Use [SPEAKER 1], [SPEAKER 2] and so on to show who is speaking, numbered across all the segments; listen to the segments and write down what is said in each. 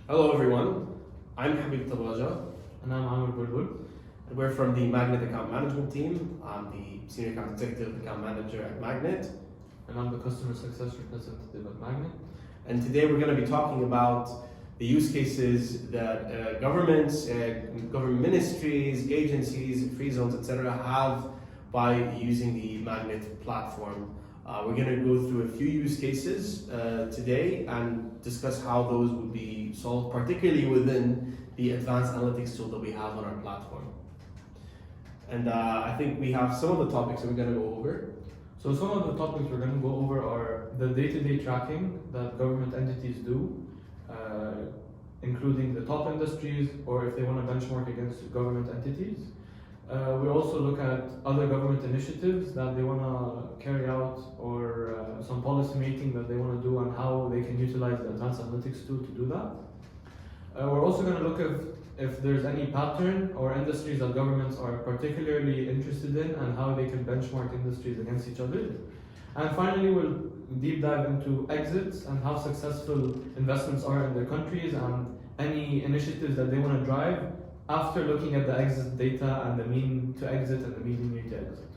[SPEAKER 1] Hello everyone, I'm Habib Tabaja
[SPEAKER 2] And I'm Amer Bulbul.
[SPEAKER 1] and we're from the MAGNiTT account management team. I'm the Senior Account Executive Account Manager at MAGNiTT,
[SPEAKER 2] And I'm the Customer Success Representative at MAGNiTT.
[SPEAKER 1] and today we're going to be talking about the use cases that governments, government ministries, agencies, free zones, etc. have by using the MAGNiTT platform. We're going to go through a few use cases today and discuss how those would be solved, particularly within the advanced analytics tool that we have on our platform. And I think we have some of the topics that we're going to go over.
[SPEAKER 2] So some of the topics we're going to go over are the day-to-day tracking that government entities do, including the top industries or if they want to benchmark against government entities. We also look at other government initiatives that they want to carry out or some policy making that they want to do and how they can utilize the advanced analytics tool to do that. We're also going to look at if there's any pattern or industries that governments are particularly interested in and how they can benchmark industries against each other. And finally, we'll deep dive into exits and how successful investments are in their countries and any initiatives that they want to drive after looking at the exit data and the mean to exit and the median year to exit.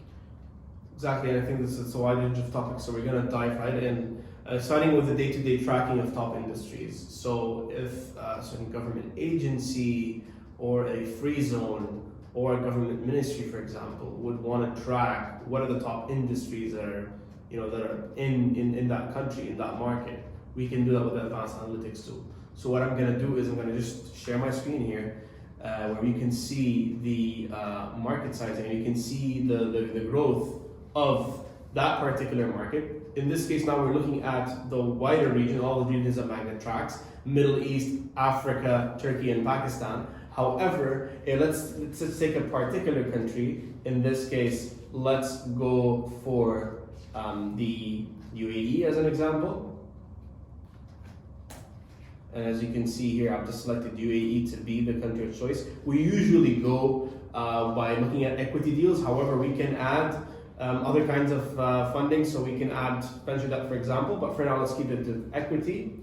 [SPEAKER 1] Exactly, and I think this is a wide range of topics, so we're going to dive right in, starting with the day-to-day tracking of top industries. So if a certain government agency or a free zone or a government ministry, for example, would want to track what are the top industries that are, that are in that country, in that market, we can do that with the advanced analytics tool. So what I'm going to do is I'm going to just share my screen here, where you can see the market size and you can see the growth of that particular market. In this case now we're looking at the wider region, all the regions that MAGNiTT tracks, Middle East, Africa, Turkey and Pakistan. However, let's just take a particular country. In this case, let's go for the UAE as an example. And as you can see here, I've just selected UAE to be the country of choice. We usually go by looking at equity deals. However, we can add other kinds of funding. So we can add venture debt, for example, but for now, let's keep it to equity.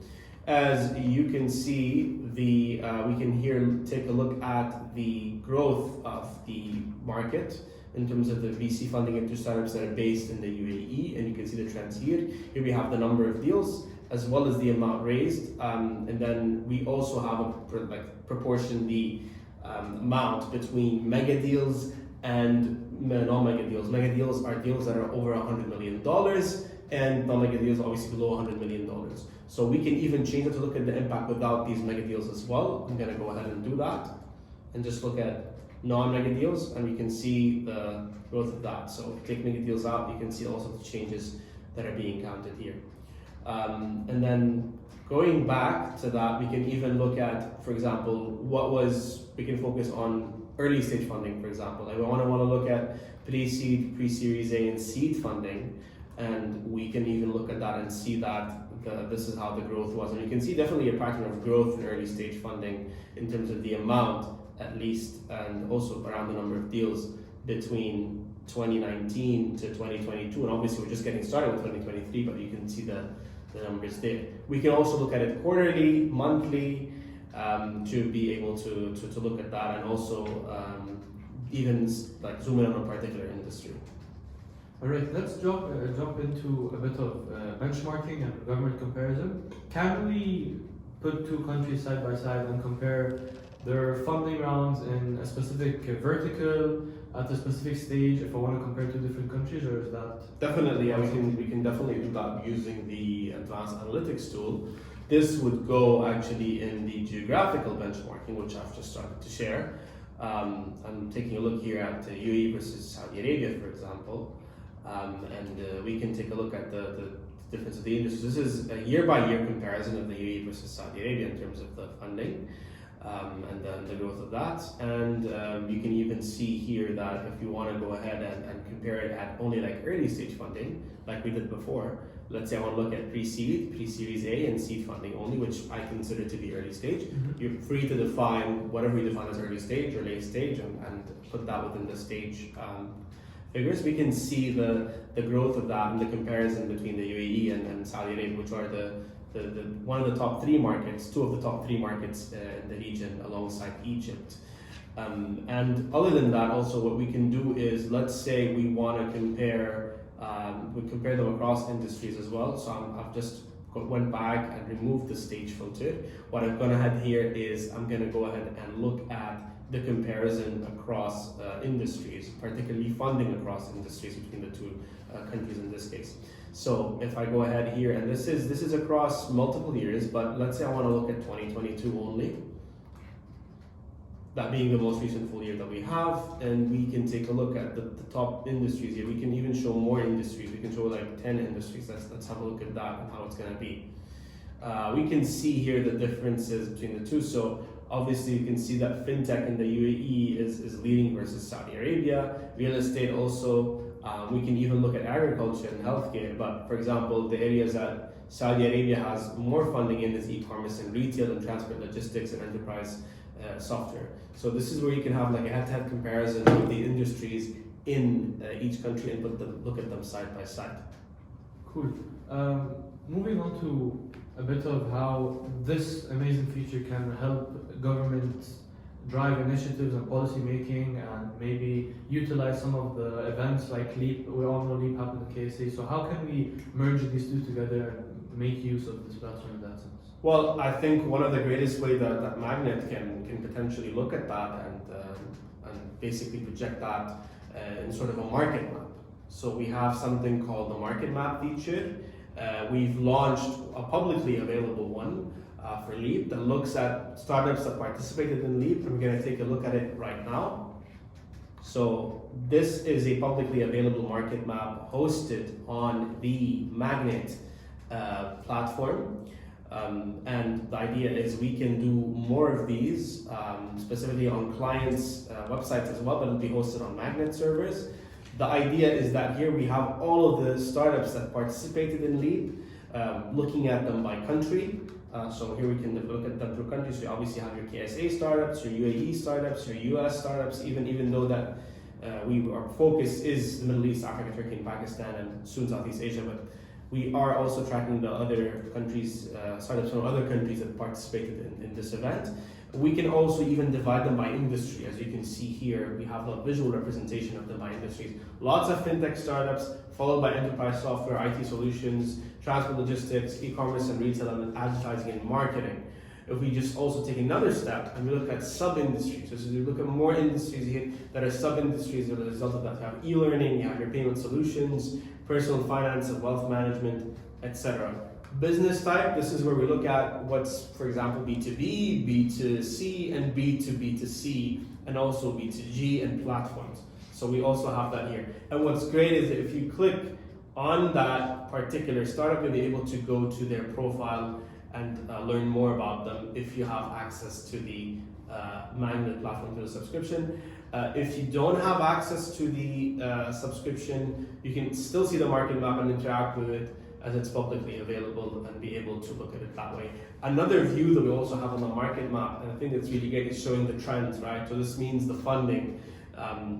[SPEAKER 1] As you can see, we can here take a look at the growth of the market in terms of the VC funding into startups that are based in the UAE, and you can see the trends here. Here we have the number of deals, as well as the amount raised, and then we also have a proportion the amount between mega deals and non-mega deals. Mega deals are deals that are over $100 million, and non-mega deals are obviously below $100 million. So we can even change it to look at the impact without these mega deals as well. I'm gonna go ahead and do that, and just look at non-mega deals, and we can see the growth of that. So if you take mega deals out, you can see also the changes that are being counted here. And then going back to that, we can even look at, for example, we can focus on early stage funding, for example. Like we want to look at pre-seed, pre-series A and seed funding, and we can even look at that and see that this is how the growth was. And you can see definitely a pattern of growth in early stage funding in terms of the amount, at least, and also around the number of deals between 2019 to 2022. And obviously we're just getting started with 2023, but you can see the numbers there. We can also look at it quarterly, monthly, to be able to look at that, and also even like zoom in on a particular industry.
[SPEAKER 2] All right, let's jump into a bit of benchmarking and government comparison. Can we put two countries side by side and compare their funding rounds in a specific vertical at a specific stage if I want to compare two different countries, or is that?
[SPEAKER 1] Definitely, yeah, we can definitely do that using the advanced analytics tool. This would go actually in the geographical benchmarking, which I've just started to share. I'm taking a look here at UAE versus Saudi Arabia, for example, and we can take a look at the difference of the industries. This is a year-by-year comparison of the UAE versus Saudi Arabia in terms of the funding. And then the growth of that, and you can even see here that if you want to go ahead and compare it at only like early stage funding, like we did before, let's say I want to look at pre-seed, pre-series A and seed funding only, which I consider to be early stage. Mm-hmm. You're free to define whatever you define as early stage or late stage, and put that within the stage figures, we can see the growth of that and the comparison between the UAE and Saudi Arabia, which are the one of the top three markets, two of the top three markets in the region alongside Egypt. And other than that, also what we can do is, let's say we want to compare, we compare them across industries as well. So I've just went back and removed the stage filter. What I've gone ahead here is I'm going to go ahead and look at the comparison across industries, particularly funding across industries between the two countries in this case. So if I go ahead here, and this is across multiple years, but let's say I want to look at 2022 only, that being the most recent full year that we have, and we can take a look at the top industries here. We can even show more industries. We can show like 10 industries. Let's have a look at that and how it's going to be. We can see here the differences between the two. So obviously you can see that fintech in the UAE is leading versus Saudi Arabia. Real estate also. We can even look at agriculture and healthcare. But for example, the areas that Saudi Arabia has more funding in is e-commerce and retail and transport logistics and enterprise software. So this is where you can have like a head-to-head comparison of the industries in each country and look at them side by side.
[SPEAKER 2] Cool. Moving on to a bit of how this amazing feature can help governments drive initiatives and policy making and maybe utilize some of the events like LEAP. We all know LEAP happened in KSA. So how can we merge these two together and make use of this platform in that sense?
[SPEAKER 1] Well, I think one of the greatest ways that MAGNiTT can potentially look at that and basically project that in sort of a market map. So we have something called the market map feature. We've launched a publicly available one for LEAP that looks at startups that participated in LEAP, and we're going to take a look at it right now. So this is a publicly available market map hosted on the MAGNiTT platform. And the idea is we can do more of these, specifically on clients' websites as well, but it'll be hosted on MAGNiTT servers. The idea is that here we have all of the startups that participated in LEAP, looking at them by country. So here we can look at them through countries. So you obviously have your KSA startups, your UAE startups, your US startups, even though that our focus is the Middle East, Africa, Turkey, and Pakistan, and soon Southeast Asia, but we are also tracking the other countries, startups from other countries that participated in this event. We can also even divide them by industry. As you can see here, we have a visual representation of them by industries. Lots of fintech startups, followed by enterprise software, IT solutions, transport logistics, e-commerce and retail, and advertising and marketing. If we just also take another step and we look at sub-industries, so we look at more industries here that are sub-industries as a result of that. You have e-learning, you have your payment solutions, personal finance and wealth management, etc. Business type, this is where we look at what's, for example, B2B, B2C, and B2B2C, and also B2G and platforms. So we also have that here. And what's great is that if you click on that particular startup, you'll be able to go to their profile and learn more about them if you have access to the MAGNiTT platform through the subscription. If you don't have access to the subscription, you can still see the market map and interact with it as it's publicly available and be able to look at it that way. Another view that we also have on the market map, and I think that's really great, is showing the trends, right? So this means the funding.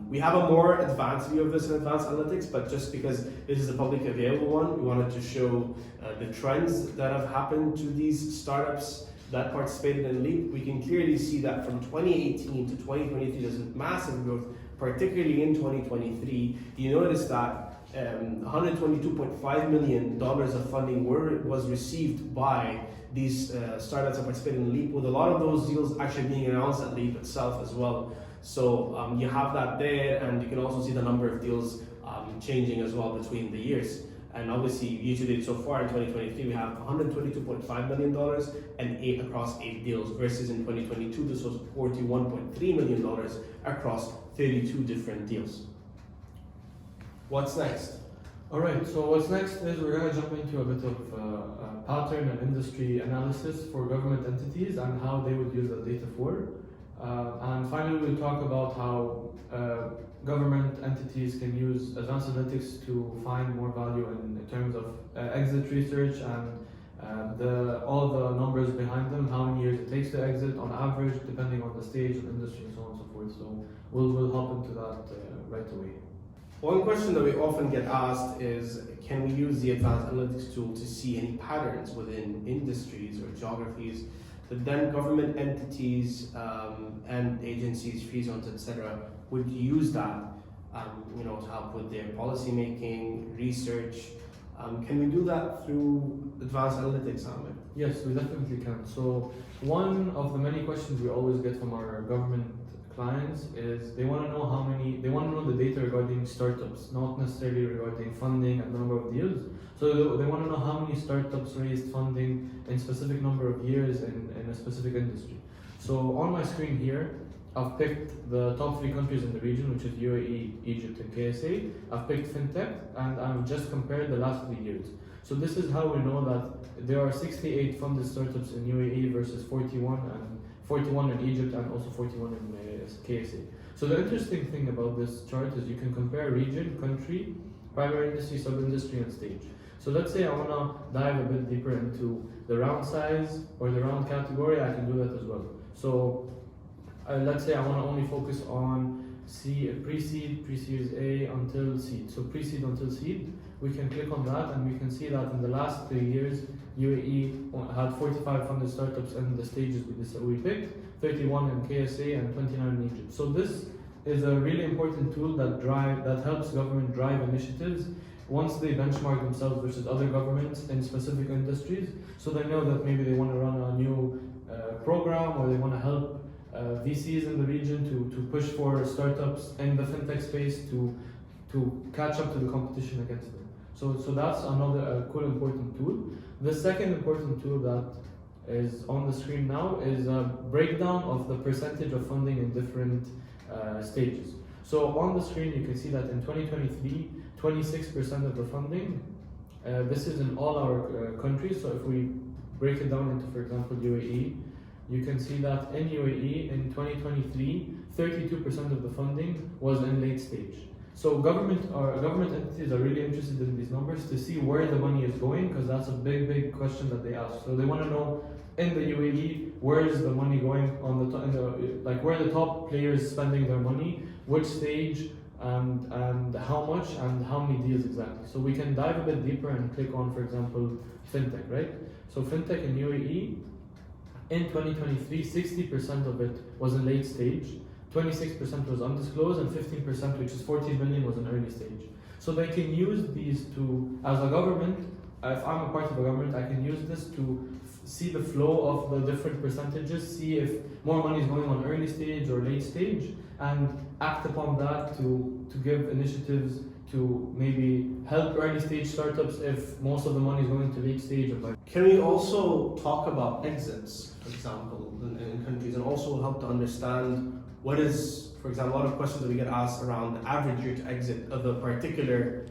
[SPEAKER 1] We have a more advanced view of this in advanced analytics, but just because this is a publicly available one, we wanted to show the trends that have happened to these startups that participated in LEAP. We can clearly see that from 2018 to 2023, there's a massive growth, particularly in 2023. You notice that $122.5 million of funding was received by these startups that participated in LEAP, with a lot of those deals actually being announced at LEAP itself as well. So you have that there, and you can also see the number of deals changing as well between the years. And obviously, year-to-date so far in 2023, we have $122.5 million and across 8 deals, versus in 2022, this was $41.3 million across 32 different deals. What's next?
[SPEAKER 2] All right, so what's next is we're going to jump into a bit of pattern and industry analysis for government entities and how they would use the data for. And finally, we'll talk about how government entities can use advanced analytics to find more value in terms of exit research and all the numbers behind them, how many years it takes to exit on average, depending on the stage of industry and so on and so forth. So we'll hop into that right away.
[SPEAKER 1] One question that we often get asked is, can we use the advanced analytics tool to see any patterns within industries or geographies that then government entities and agencies, free zones, etc., would use that, to help with their policy making, research. Can we do that through advanced analytics, Amer?
[SPEAKER 2] Yes, we definitely can. So one of the many questions we always get from our government clients is they want to know the data regarding startups, not necessarily regarding funding and the number of deals. So they want to know how many startups raised funding in specific number of years in a specific industry. So on my screen here, I've picked the top 3 countries in the region, which is UAE, Egypt, and KSA. I've picked fintech, and I've just compared the last 3 years. So this is how we know that there are 68 funded startups in UAE versus 41 in Egypt, and also 41 in KSA. So the interesting thing about this chart is you can compare region, country, primary industry, sub-industry, and stage. So let's say I want to dive a bit deeper into the round size or the round category, I can do that as well. So let's say I want to only focus on pre-seed, pre-series A until seed. So pre-seed until seed, we can click on that and we can see that in the last 3 years, UAE had 45 funded startups in the stages we picked, 31 in KSA and 29 in Egypt. So this is a really important tool that helps government drive initiatives once they benchmark themselves versus other governments in specific industries. So they know that maybe they want to run a new program, or they want to help VCs in the region to push for startups in the fintech space to catch up to the competition against them. So that's another cool important tool. The second important tool that is on the screen now is a breakdown of the percentage of funding in different stages. So on the screen you can see that in 2023, 26% of the funding, this is in all our countries. So if we break it down into, for example, UAE, you can see that in UAE in 2023, 32% of the funding was in late stage. So government entities are really interested in these numbers to see where the money is going, because that's a big question that they ask. So they want to know in the UAE, where is the money going on like where the top players spending their money, which stage, and how much and how many deals exactly. So we can dive a bit deeper and click on, for example, fintech, right? So fintech in UAE, in 2023, 60% of it was in late stage, 26% was undisclosed, and 15%, which is 14 million, was in early stage. So they can use these to, as a government, if I'm a part of a government, I can use this to see the flow of the different percentages, see if more money is going on early stage or late stage, and act upon that to give initiatives to maybe help early stage startups if most of the money is going to late stage.
[SPEAKER 1] Can we also talk about exits, for example, in countries, and also help to understand what is, for example, a lot of questions that we get asked around the average year to exit of a particular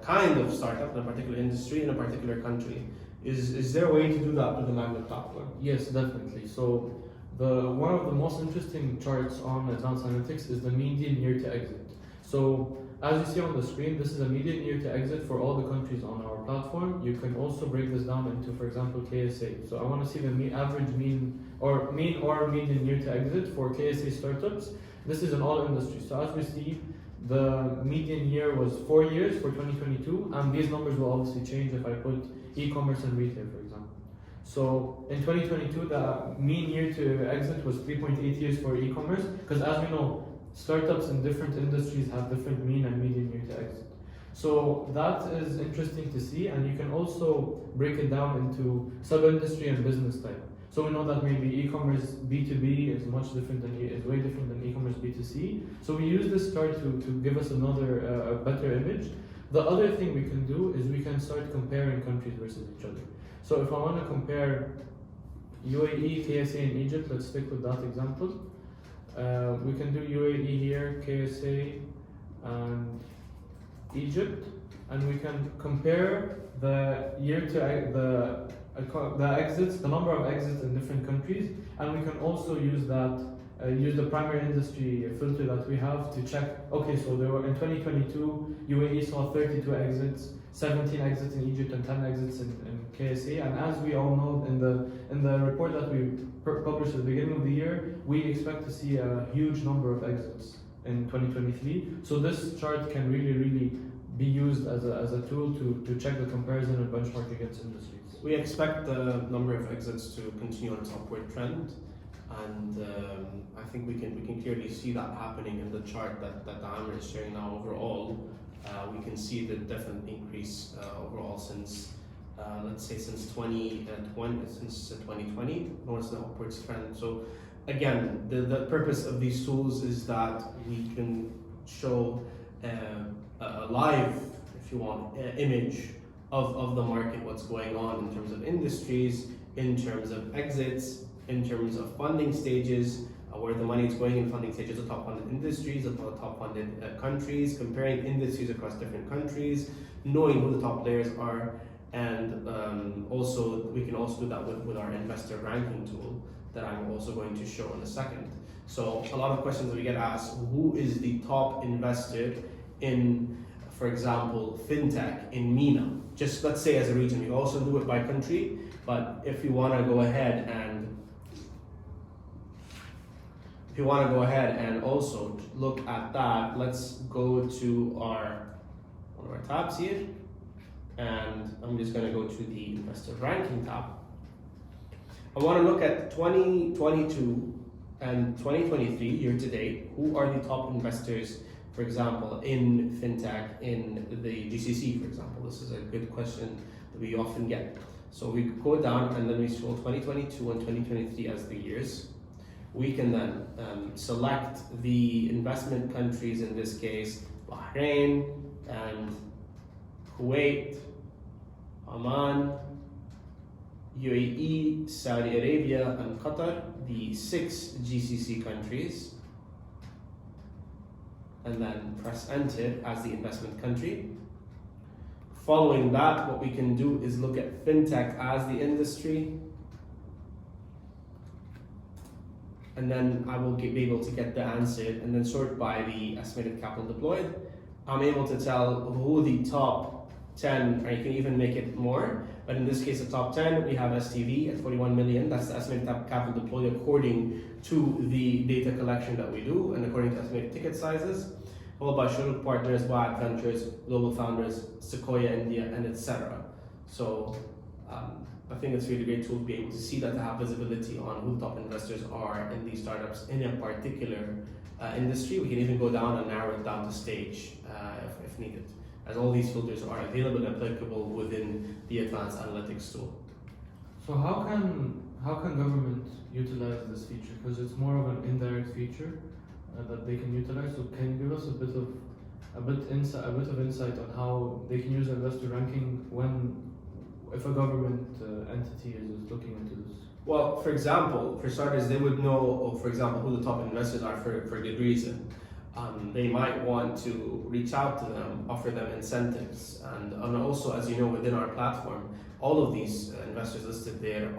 [SPEAKER 1] kind of startup in a particular industry in a particular country. Is there a way to do that with the MAGNiTT platform?
[SPEAKER 2] Yes, definitely. So one of the most interesting charts on advanced analytics is the median year to exit. So as you see on the screen, this is a median year to exit for all the countries on our platform. You can also break this down into, for example, KSA. So I want to see the average mean or median year to exit for KSA startups. This is in all industries. So as we see, the median year was 4 years for 2022, and these numbers will obviously change if I put e-commerce and retail, for example. So in 2022, the mean year to exit was 3.8 years for e-commerce, because as we know, startups in different industries have different mean and median year to exit. So that is interesting to see, and you can also break it down into sub-industry and business type. So we know that maybe e-commerce B2B is way different than e-commerce B2C. So we use this chart to give us a better image. The other thing we can do is we can start comparing countries versus each other. So if I want to compare UAE, KSA, and Egypt, let's stick with that example. We can do UAE here, KSA, and Egypt, and we can compare the exits, the number of exits in different countries, and we can also use the primary industry filter that we have to check. Okay, so there were in 2022, UAE saw 32 exits, 17 exits in Egypt, and 10 exits in KSA. And as we all know, in the report that we published at the beginning of the year, we expect to see a huge number of exits in 2023. So this chart can really be used as a tool to check the comparison and benchmark against industries.
[SPEAKER 1] We expect the number of exits to continue on its upward trend, and I think we can clearly see that happening in the chart that Amer is sharing now. Overall, we can see the definite increase overall since let's say since 2020 towards the upwards trend. So again, the purpose of these tools is that we can show a live, if you want, image of the market, what's going on in terms of industries, in terms of exits, in terms of funding stages, where the money is going in funding stages, the top funded industries, the top funded countries, comparing industries across different countries, knowing who the top players are, and also we can also do that with our investor ranking tool that I'm also going to show in a second. So a lot of questions that we get asked: who is the top investor in, for example, fintech in MENA? Just let's say as a region. We also do it by country, but if you want to go ahead and also look at that, let's go to one of our tabs here, and I'm just going to go to the investor ranking tab. I want to look at 2022 and 2023 year to date. Who are the top investors, for example, in fintech in the GCC, for example? This is a good question that we often get. So we go down and then we scroll 2022 and 2023 as the years. We can then select the investment countries, in this case, Bahrain and Kuwait, Oman, UAE, Saudi Arabia, and Qatar, the 6 GCC countries, and then press enter as the investment country. Following that, what we can do is look at fintech as the industry, and then I will be able to get the answer and then sort by the estimated capital deployed. I'm able to tell who the top 10, or you can even make it more, but in this case the top 10, we have STV at 41 million. That's the estimated capital deployed according to the data collection that we do and according to estimated ticket sizes, followed by Shuruk Partners, Waad Ventures, Global Founders, Sequoia India, and etc. So I think it's a really great tool to be able to see that, to have visibility on who the top investors are in these startups in a particular industry. We can even go down and narrow it down to stage if needed, as all these filters are available and applicable within the advanced analytics tool.
[SPEAKER 2] So how can government utilize this feature? Because it's more of an indirect feature that they can utilize. So can you give us a bit of insight on how they can use investor ranking if a government entity is looking into this?
[SPEAKER 1] Well, for example, for starters, they would know, for example, who the top investors are for a good reason. They might want to reach out to them, offer them incentives, and also, as you know, within our platform, all of these investors listed there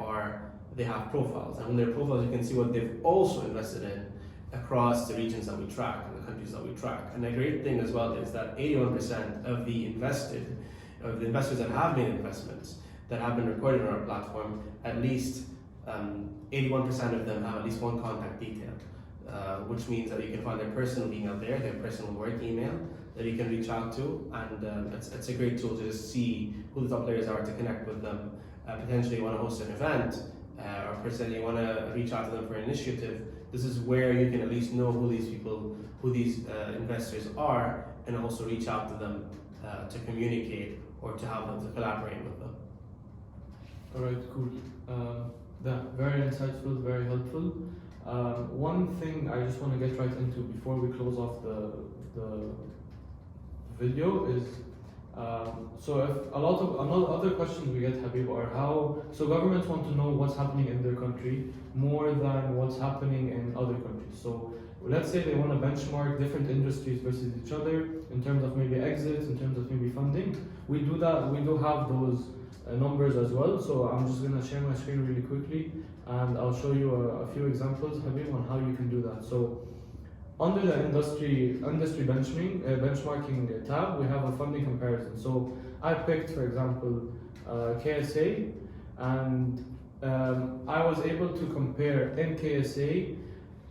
[SPEAKER 1] they have profiles, and in their profiles you can see what they've also invested in across the regions that we track and the countries that we track. And the great thing as well is that 81% of the investors that have made investments that have been recorded on our platform, at least 81% of them have at least one contact detail. Which means that you can find their personal email there, their personal work email that you can reach out to, and it's a great tool to just see who the top players are, to connect with them. Potentially you want to host an event, or personally you want to reach out to them for an initiative. This is where you can at least know who these investors are, and also reach out to them to communicate or to have them to collaborate with them.
[SPEAKER 2] Alright, cool. Very insightful, very helpful. One thing I just want to get right into before we close off the video is so if a lot of other questions we get, Habib, are so governments want to know what's happening in their country more than what's happening in other countries. So let's say they want to benchmark different industries versus each other in terms of maybe exits, in terms of maybe funding. We do that. We do have those numbers as well. So I'm just going to share my screen really quickly, and I'll show you a few examples, Habib, on how you can do that. So under the industry benchmarking tab, we have a funding comparison. So I picked, for example, KSA, and I was able to compare in KSA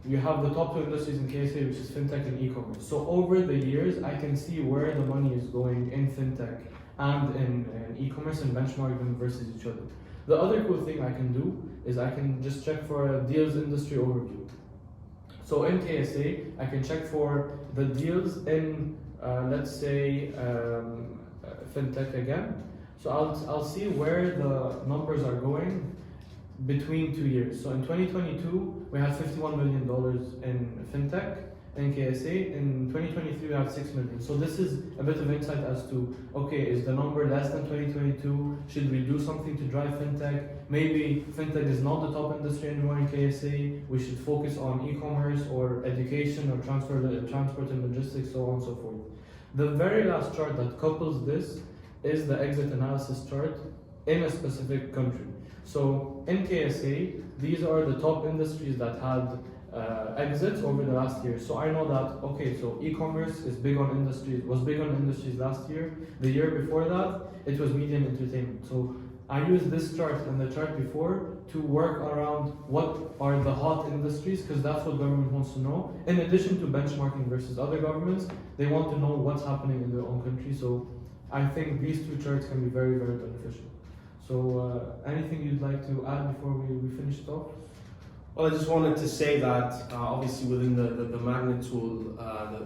[SPEAKER 2] you have the top two industries in KSA, which is fintech and e-commerce. So over the years, I can see where the money is going in fintech and in e-commerce and benchmark them versus each other. The other cool thing I can do is I can just check for a deals industry overview. So in KSA, I can check for the deals in, let's say, fintech again. So I'll see where the numbers are going between 2 years. So in 2022, we had $51 million in fintech in KSA. In 2023, we have $6 million. So this is a bit of insight as to, okay, is the number less than 2022? Should we do something to drive fintech? Maybe fintech is not the top industry anymore in KSA. We should focus on e-commerce or education or transport and logistics, so on and so forth. The very last chart that couples this is the exit analysis chart in a specific country. So in KSA, these are the top industries that had exits over the last year. So I know that, okay, so e-commerce is big on industries, was big on industries last year. The year before that, it was media and entertainment. So I use this chart and the chart before to work around what are the hot industries, because that's what government wants to know. In addition to benchmarking versus other governments, they want to know what's happening in their own country. So I think these two charts can be very, very beneficial. So anything you'd like to add before we finish it off?
[SPEAKER 1] Well, I just wanted to say that obviously within the MAGNiTT tool,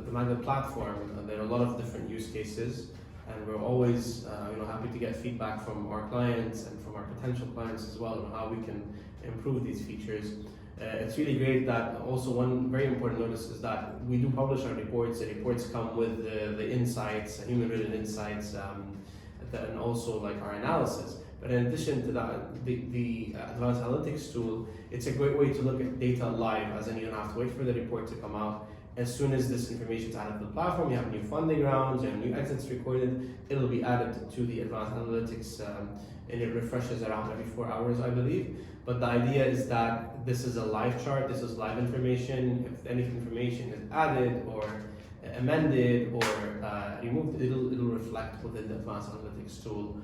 [SPEAKER 1] the MAGNiTT platform, there are a lot of different use cases, and we're always happy to get feedback from our clients and from our potential clients as well on how we can improve these features. It's really great that also one very important notice is that we do publish our reports. The reports come with the insights, human written insights, and also like our analysis. But in addition to that, the advanced analytics tool, it's a great way to look at data live, as in you don't have to wait for the report to come out. As soon as this information is added to the platform, you have new funding rounds, you have new exits recorded, it'll be added to the advanced analytics, and it refreshes around every 4 hours, I believe. But the idea is that this is a live chart, this is live information. If any information is added or amended or removed, it'll reflect within the advanced analytics tool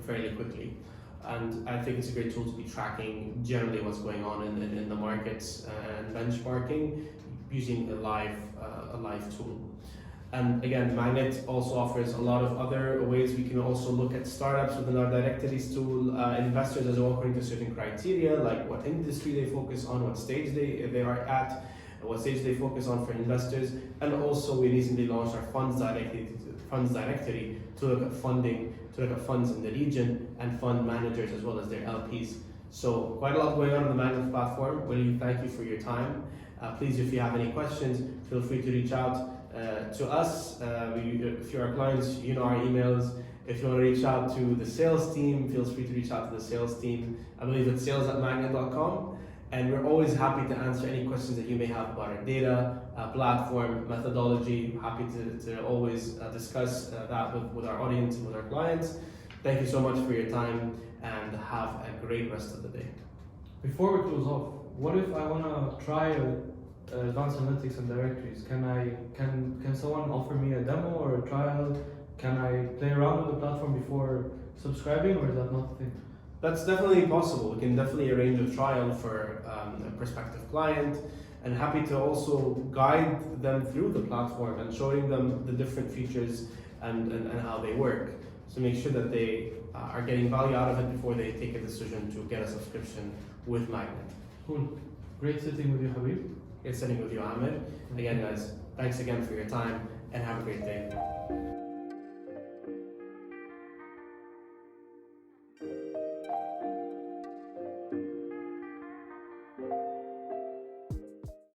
[SPEAKER 1] fairly quickly. And I think it's a great tool to be tracking generally what's going on in the markets and benchmarking using a live tool. And again, MAGNiTT also offers a lot of other ways. We can also look at startups within our directories tool, investors as well, according to certain criteria, like what industry they focus on, what stage they are at, what stage they focus on for investors. And also we recently launched our funds directory to look at funding, to look at funds in the region and fund managers as well as their LPs. So quite a lot going on the MAGNiTT platform. Really thank you for your time. Please, if you have any questions, feel free to reach out to us. If you're our clients, you know our emails. If you want to reach out to the sales team, feel free to reach out to the sales team. I believe it's sales@magnitt.com. And we're always happy to answer any questions that you may have about our data, platform, methodology. Happy to always discuss that with our audience and with our clients. Thank you so much for your time and have a great rest of the day.
[SPEAKER 2] Before we close off, what if I want to try advanced analytics and directories? Can someone offer me a demo or a trial? Can I play around with the platform before subscribing, or is that not the thing?
[SPEAKER 1] That's definitely possible. We can definitely arrange a trial for a prospective client, and happy to also guide them through the platform and showing them the different features and how they work. So make sure that they are getting value out of it before they take a decision to get a subscription with MAGNiTT.
[SPEAKER 2] Cool. Great sitting with you, Habib.
[SPEAKER 1] Great sitting with you, Amer. Again, guys, thanks again for your time and have a great day.